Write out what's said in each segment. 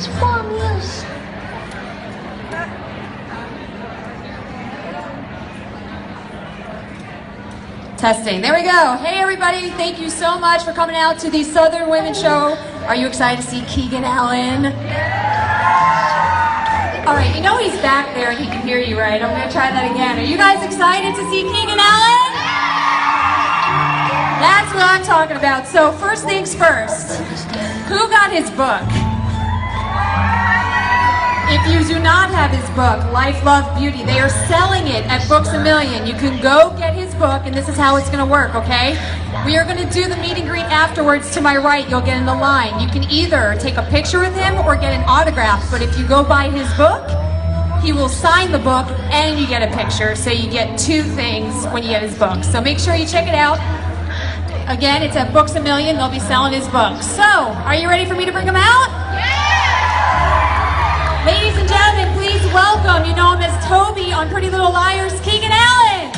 Spoilers. Testing. There we go. Hey everybody, thank you so much for coming out to the Southern Women's Show. Are you excited to see Keegan Allen? All right, you know he's back there and he can hear you, right? I'm gonna try that again. Are you guys excited to see Keegan Allen? That's what I'm talking about. So first things first, who got his book? If you do not have his book, Life, Love, Beauty, they are selling it at Books A Million. You can go get his book, and this is how it's going to work, okay? We are going to do the meet and greet afterwards. To my right, you'll get in the line. You can either take a picture with him or get an autograph, but if you go buy his book, he will sign the book and you get a picture, so you get two things when you get his book. So make sure you check it out. Again, it's at Books A Million. They'll be selling his book. So, are you ready for me to bring him out? Ladies and gentlemen, please welcome, you know him as Toby on Pretty Little Liars, Keegan Allen!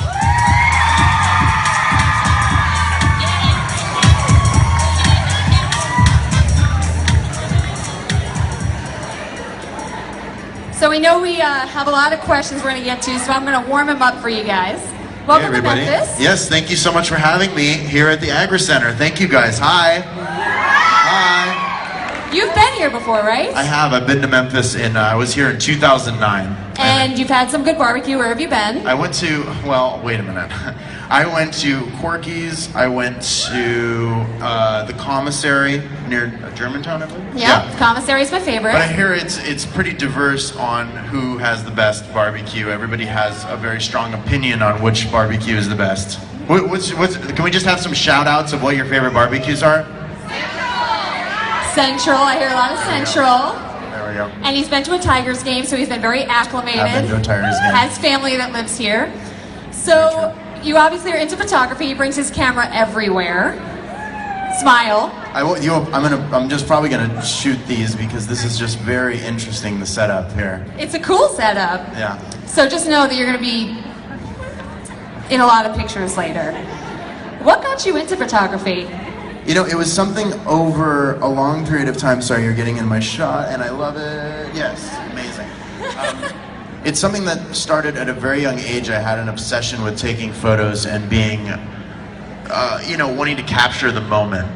So we know we have a lot of questions we're going to get to, so I'm going to warm him up for you guys. Welcome hey everybody. to Memphis. Yes, thank you so much for having me here at the Agri Center. Thank you guys. Hi. Hi. You've been here before, right? I have. I've been to Memphis I was here in 2009. And you've had some good barbecue. Where have you been? I went to, well, wait a minute. I went to Corky's. I went to the commissary near Germantown, I believe. Yeah, commissary's my favorite. But I hear it's pretty diverse on who has the best barbecue. Everybody has a very strong opinion on which barbecue is the best. Can we just have some shout outs of what your favorite barbecues are? Central, I hear a lot of Central. There we go. And he's been to a Tigers game, so he's been very acclimated. I've been to a Tigers game. Has family that lives here. So you obviously are into photography. He brings his camera everywhere. Smile. I'm just probably gonna shoot these because this is just very interesting, the setup here. It's a cool setup. Yeah. So just know that you're gonna be in a lot of pictures later. What got you into photography? You know, it was something over a long period of time. Sorry, you're getting in my shot, and I love it. Yes, amazing. It's something that started at a very young age. I had an obsession with taking photos and being, wanting to capture the moment.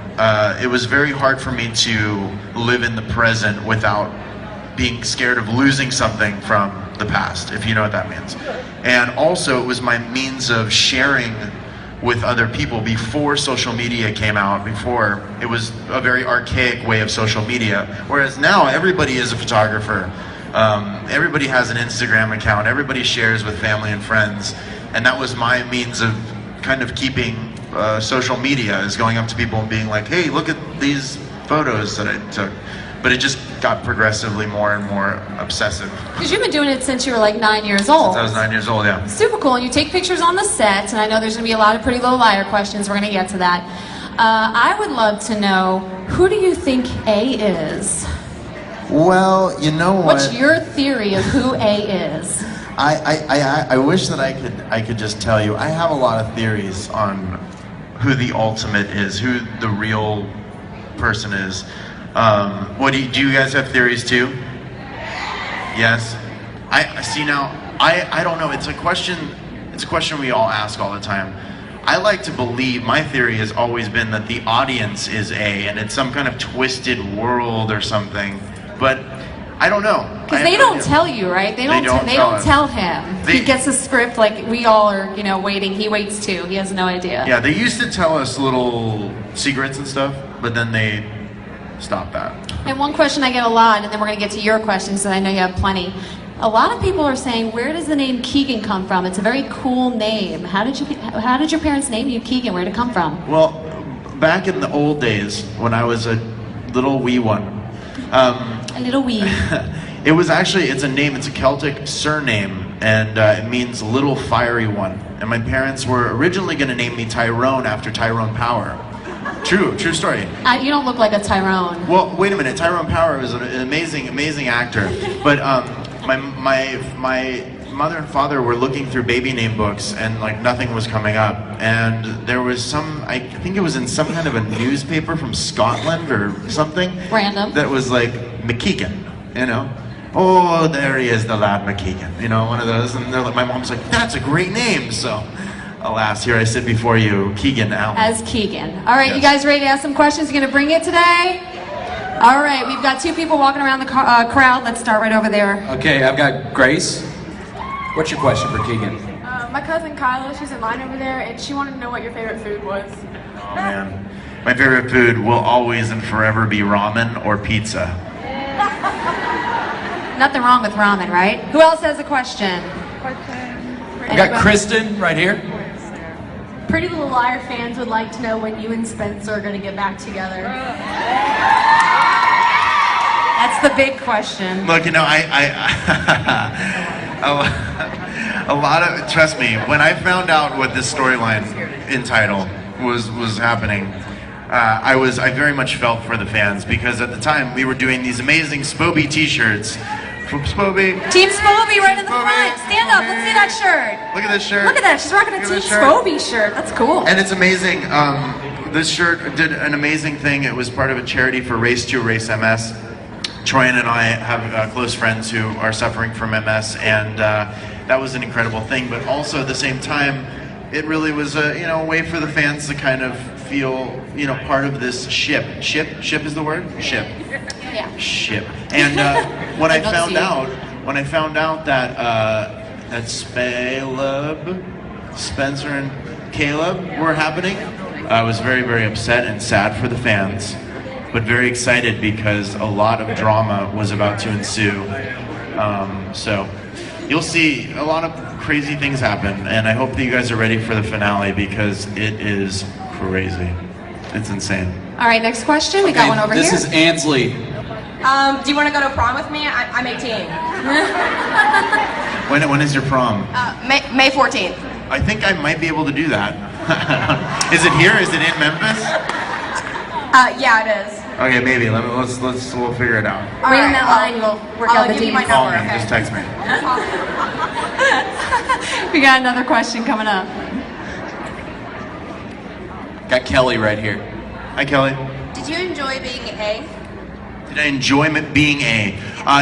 It was very hard for me to live in the present without being scared of losing something from the past, if you know what that means. And also, it was my means of sharing with other people before social media came out, before it was a very archaic way of social media. Whereas now everybody is a photographer. Everybody has an Instagram account, everybody shares with family and friends. And that was my means of kind of keeping social media, is going up to people and being like, hey, look at these photos that I took. But it just got progressively more and more obsessive. Because you've been doing it since you were like 9 years old. Since I was 9 years old, yeah. Super cool, and you take pictures on the set, and I know there's going to be a lot of Pretty Little Liar questions. We're going to get to that. I would love to know, who do you think A is? Well, you know what? What's your theory of who A is? I wish that I could just tell you. I have a lot of theories on who the ultimate is, who the real person is. Do you guys have theories too? Yes. I see now. I don't know. It's a question we all ask all the time. I like to believe, my theory has always been that the audience is A, and it's some kind of twisted world or something. But I don't know. Because they don't tell you, right? They don't tell him. He gets a script like we all are, waiting. He waits too. He has no idea. Yeah, they used to tell us little secrets and stuff, but then they stop that. And one question I get a lot, and then we're going to get to your questions, so I know you have plenty. A lot of people are saying, where does the name Keegan come from? It's a very cool name. How did your parents name you Keegan? Where did it come from? Well, back in the old days, when I was a little wee one. A little wee. It's a name, it's a Celtic surname, and it means little fiery one. And my parents were originally going to name me Tyrone after Tyrone Power. True story. You don't look like a Tyrone. Well, wait a minute. Tyrone Power was an amazing actor. But my mother and father were looking through baby name books, and like nothing was coming up. And there was I think it was in some kind of a newspaper from Scotland or something. Random. That was like McKeegan. you know. Oh, there he is, the lad Keegan. You know, one of those. And they're like, my mom's like, that's a great name. So, alas, here I sit before you, Keegan Allen. As Keegan. All right, Yes. you guys ready to ask some questions? You gonna bring it today? All right, we've got two people walking around the crowd. Let's start right over there. Okay, I've got Grace. What's your question for Keegan? My cousin Kyla, she's in line over there, and she wanted to know what your favorite food was. Oh, man. My favorite food will always and forever be ramen or pizza. Nothing wrong with ramen, right? Who else has a question? I've got Kristen right here. Pretty Little Liar fans would like to know when you and Spencer are going to get back together. That's the big question. Look, you know, a lot of, trust me, when I found out what this storyline in title was happening, I very much felt for the fans, because at the time we were doing these amazing Spoby t-shirts. From Spoby. Team Spoby right in the Spoby. front. Stand up, let's see that shirt. Look at this shirt. Look at that, she's rocking a Look at Team this shirt. Spoby shirt. That's cool. And it's amazing. This shirt did an amazing thing. It was part of a charity for Race to Erase MS. Troyan and I have close friends who are suffering from MS, and that was an incredible thing. But also at the same time, it really was a way for the fans to kind of feel part of this ship. Ship is the word. Ship. Yeah. Ship. And when I found out that that Spencer and Caleb were happening, I was very, very upset and sad for the fans, but very excited because a lot of drama was about to ensue. So you'll see a lot of crazy things happen, and I hope that you guys are ready for the finale, because it is crazy. It's insane. All right, next question. We got one over this here. is Ansley. Do you want to go to prom with me? I'm 18. When is your prom? May 14th. I think I might be able to do that. Is it here? Is it in Memphis? Yeah, it is. Okay, maybe. We'll figure it out. Wait in that line. We'll work I'll out the give you my details. Call number. me. Okay. Just text me. We got another question coming up. Got Kelly right here. Hi, Kelly. Did you enjoy being A? Did I enjoy being A?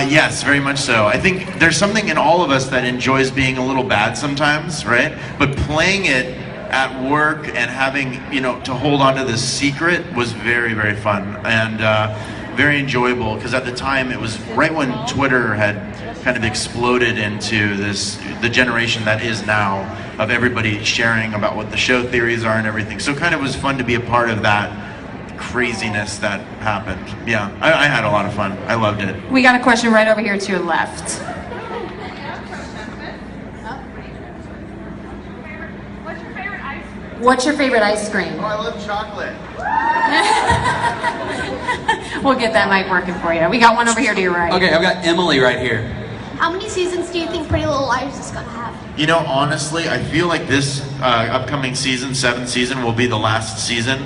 Yes, very much so. I think there's something in all of us that enjoys being a little bad sometimes, right? But playing it at work and having, to hold on to this secret was very, very fun and very enjoyable, because at the time it was right when Twitter had kind of exploded into the generation that is now, of everybody sharing about what the show theories are and everything. So kind of was fun to be a part of that craziness that happened. Yeah, I had a lot of fun. I loved it. We got a question right over here to your left. What's your favorite ice cream? Oh, I love chocolate. We'll get that mic working for you. We got one over here to your right. Okay, I've got Emily right here. How many seasons do you think Pretty Little Liars is going to have? Honestly, I feel like this upcoming season, 7th season, will be the last season.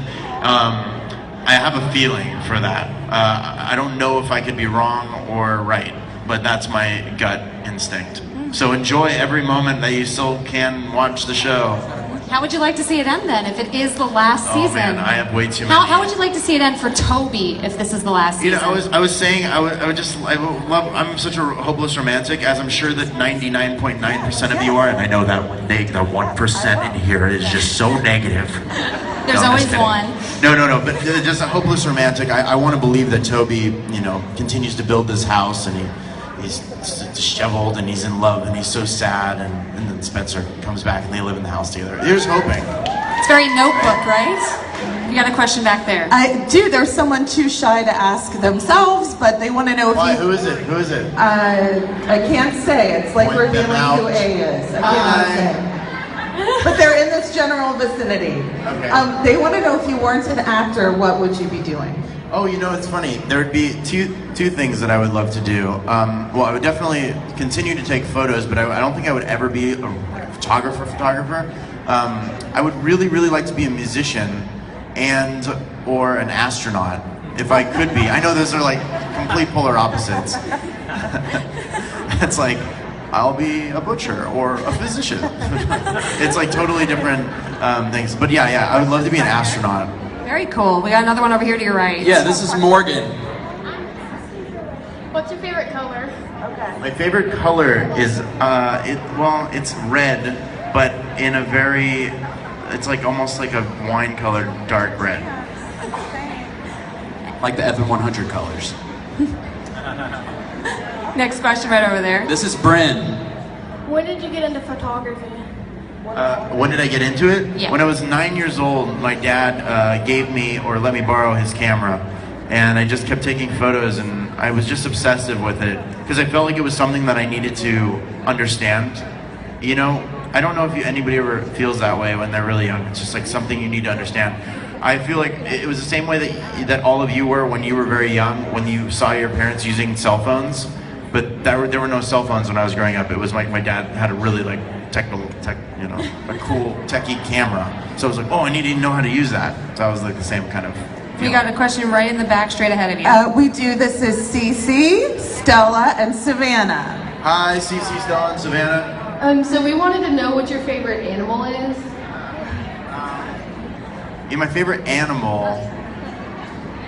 I have a feeling for that. I don't know if I could be wrong or right, but that's my gut instinct. So enjoy every moment that you still can watch the show. How would you like to see it end then, if it is the last season? Oh man, I have way too many. How would you like to see it end for Toby if this is the last season? I was saying I would love. I'm such a hopeless romantic, as I'm sure that 99.9% of you are, and I know that the 1% in here is just so negative. There's No, I'm always just kidding. one. No, but just a hopeless romantic. I want to believe that Toby, continues to build this house, and he's disheveled, and he's in love, and he's so sad, and then Spencer comes back, and they live in the house together. Here's hoping. It's very Notebook, right? You got a question back there. I do. There's someone too shy to ask themselves, but they want to know if Why? you. Who is it? Who is it? I can't say. It's like Point them revealing out. who A is. I cannot say. But they're in this general vicinity. Okay. They want to know, if you weren't an actor, what would you be doing? Oh, it's funny. There would be two things that I would love to do. Well, I would definitely continue to take photos, but I don't think I would ever be a photographer. I would really, really like to be a musician or an astronaut, if I could be. I know those are like complete polar opposites. It's like, I'll be a butcher or a physician. It's like totally different things. But yeah, I would love to be an astronaut. Very cool. We got another one over here to your right. Yeah, this is Morgan. What's what's your favorite color? My favorite color is it's red, but in a very, it's like almost like a wine-colored dark red. Like the F100 colors. Next question right over there. This is Bryn. When did you get into photography? When did I get into it? Yeah. When I was 9 years old, my dad gave me or let me borrow his camera, and I just kept taking photos, and I was just obsessive with it because I felt like it was something that I needed to understand. You know, I don't know if anybody ever feels that way when they're really young. It's just like something you need to understand. I feel like it was the same way that all of you were when you were very young, when you saw your parents using cell phones. But there were no cell phones when I was growing up. It was like my dad had a really like a cool techie camera. So I was like, oh, I need to know how to use that. So I was like the same kind of feeling. We got a question right in the back, straight ahead of you. We do. This is Cece, Stella, and Savannah. Hi, Cece, Stella, and Savannah. So we wanted to know what your favorite animal is. Yeah, my favorite animal.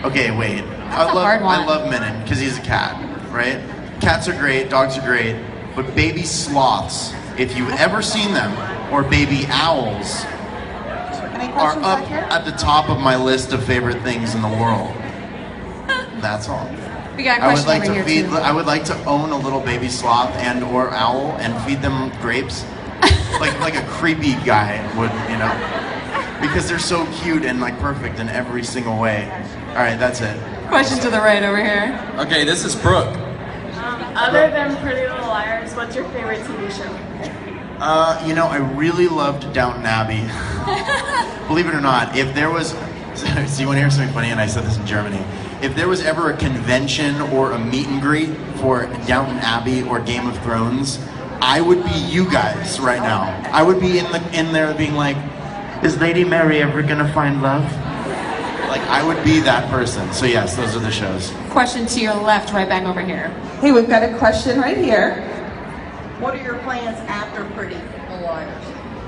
Okay, wait. That's a hard one. I love Minnie because he's a cat, right? Cats are great, dogs are great, but baby sloths, if you've ever seen them, or baby owls, are up at the top of my list of favorite things in the world. That's all. We got a I would question like over to here feed. too. I would like to own a little baby sloth and or owl and feed them grapes, like a creepy guy would, you know, because they're so cute and like perfect in every single way. All right, that's it. Question to the right over here. Okay, this is Brooke. Other than Pretty Little Liars, what's your favorite TV show? You know, I really loved Downton Abbey. Believe it or not, if there was, so you want to hear something funny, and I said this in Germany, if there was ever a convention or a meet and greet for Downton Abbey or Game of Thrones, I would be you guys right now. I would be in there being like, is Lady Mary ever gonna find love? Like, I would be that person. So yes, those are the shows. Question to your left, right back over here. Hey, we've got a question right here. What are your plans after Pretty Little Liars?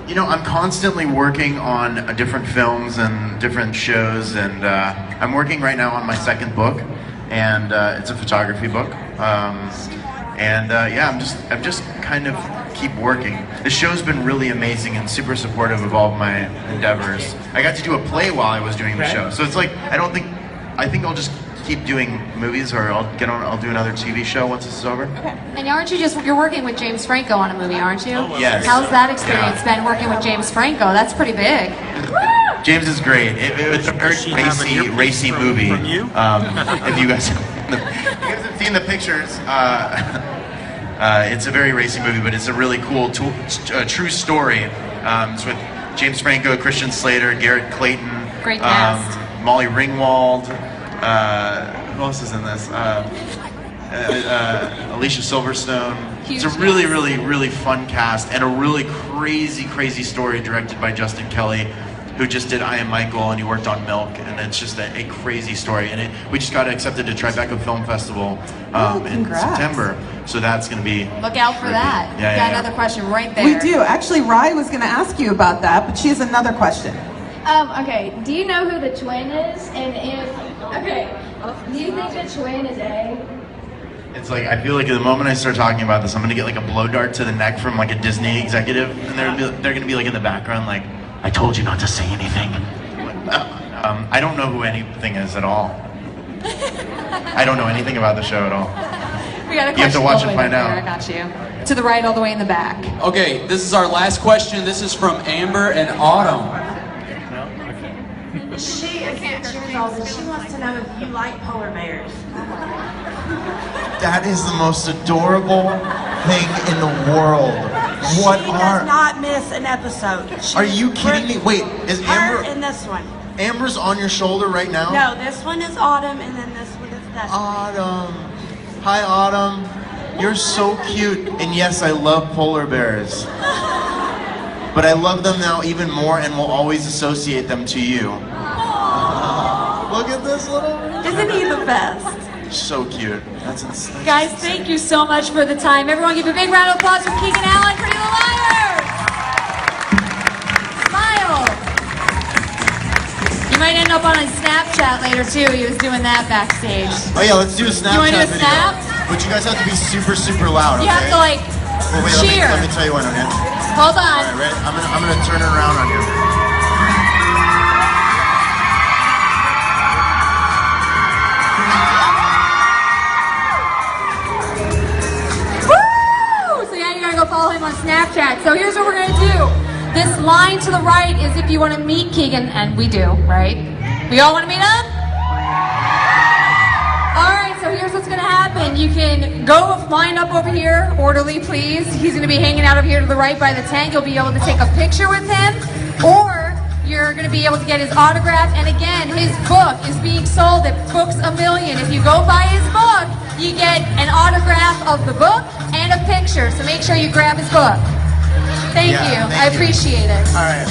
You know, I'm constantly working on different films and different shows, and I'm working right now on my second book, and it's a photography book. Yeah, I'm just kind of keep working. The show's been really amazing and super supportive of all of my endeavors. I got to do a play while I was doing the show, so it's like I think I'll just keep doing movies, or I'll do another TV show once this is over. And aren't you you're working with James Franco on a movie, aren't you? Yes. How's that experience been working with James Franco? That's pretty big. James is great. It's a very racy movie. If you guys have seen the pictures, it's a very racy movie, but it's a really cool, true story. It's with James Franco, Christian Slater, Garrett Clayton, Great cast. Molly Ringwald. Who else is in this? Alicia Silverstone. Huge It's a really, cast. really, really fun cast, and a really crazy, crazy story directed by Justin Kelly, who just did I Am Michael, and he worked on Milk, and it's just a crazy story. And we just got accepted to Tribeca Film Festival in congrats. September, so that's going to be. Look out for that. Yeah, Got yeah. another question right there. We do. Actually, Rye was going to ask you about that, but she has another question. Okay, do you know who the twin is? And do you think the twin is A? It's like, I feel like the moment I start talking about this, I'm going to get like a blow dart to the neck from like a Disney executive, and they're going to be like in the background like, I told you not to say anything. I don't know who anything is at all. I don't know anything about the show at all. We got a question You have to watch all the and way find back out. there. I got you. To the right, all the way in the back. Okay, this is our last question. This is from Amber and Autumn. She wants to know if you like polar bears. That is the most adorable thing in the world. What She does not miss an episode. Are you kidding me? Wait, is Her Amber? and this one. Amber's on your shoulder right now? No, this one is Autumn, and then this one is Dustin. Autumn. Hi, Autumn. You're so cute. And yes, I love polar bears. But I love them now even more and will always associate them to you. Look at this little... Isn't he the best? So cute. That's insane. Guys, thank you so much for the time. Everyone give a big round of applause for Keegan Allen, Pretty Little Liars! Smile! You might end up on a Snapchat later too. He was doing that backstage. Oh yeah, let's do a Snapchat You want to do a video. snap? But you guys have to be super, super loud, okay? You have to like Well, wait, cheer. let me tell you one, okay? Hold on. All right, ready? I'm gonna turn it around on you. Woo! So yeah, you gotta go follow him on Snapchat. So here's what we're gonna do. This line to the right is if you want to meet Keegan, and we do, right? We all want to meet him? Alright, so here's what's gonna happen. You can go line up over here, orderly please. He's gonna be hanging out over here to the right by the tent. You'll be able to take a picture with him, or you're gonna be able to get his autograph. And again, his book is being sold at Books A Million. If you go buy his book, you get an autograph of the book and a picture. So make sure you grab his book. Thank you. I appreciate it. All right.